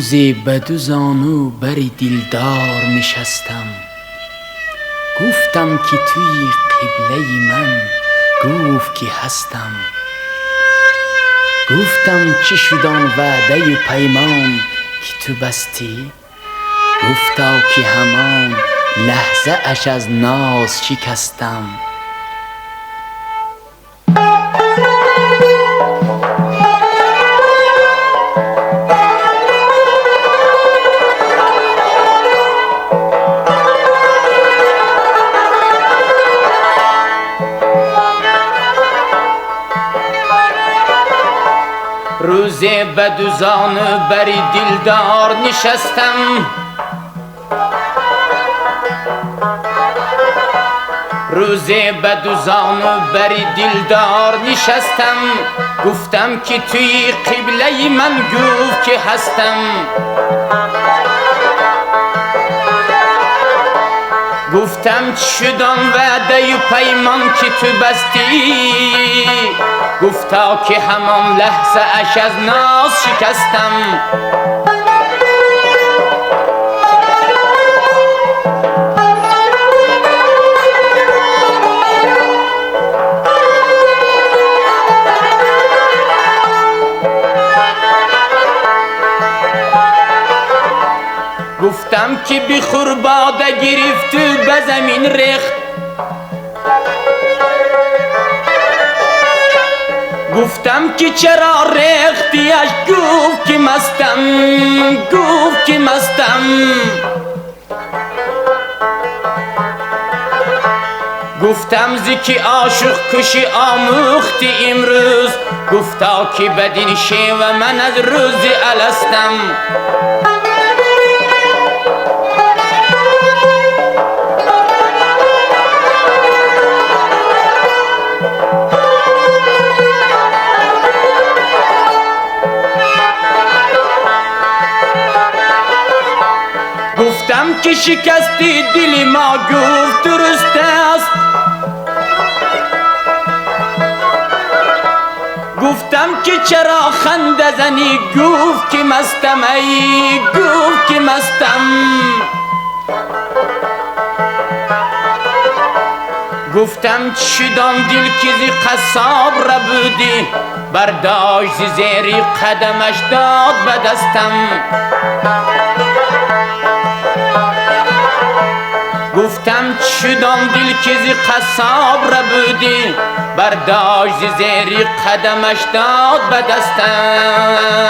روزی به دو زانو بر دلدار نشستم، گفتم که توی قبله من گفت که هستم. گفتم چه شد آن وعده پیمان که تو بستی؟ گفتا که همان لحظه اش از ناز شکستم. روزی به دو زانو بر دلدار نشستم، روزی به دو زانو بر دلدار نشستم. گفتم که توی قبله من گفت که هستم. گفتم چه شد آن وعده پیمان که تو بستی؟ گفتا که همان لحظه اش از ناز شکستم. گفتم که بخور باده گرفت و به زمین ریخت. گفتم که چرا ریختیش؟ گفت که مستم، گفت که مستم. گفتم زکی عاشق کشی آموختی امروز؟ گفتا که بدین شیوه من از روز الستم. گفتم که شکستی دل ما؟ گفت درست است. گفتم که چرا خنده زنی؟ گفت که مستم، ای گفت که مستم. گفتم چدان دل که زی قصاب را بودی؟ برداشت زی زیری قدمش داد به دستم. گفتم چدان دل که زی قصاب را بودی؟ برداشت زی زیری قدمش داد به دستم.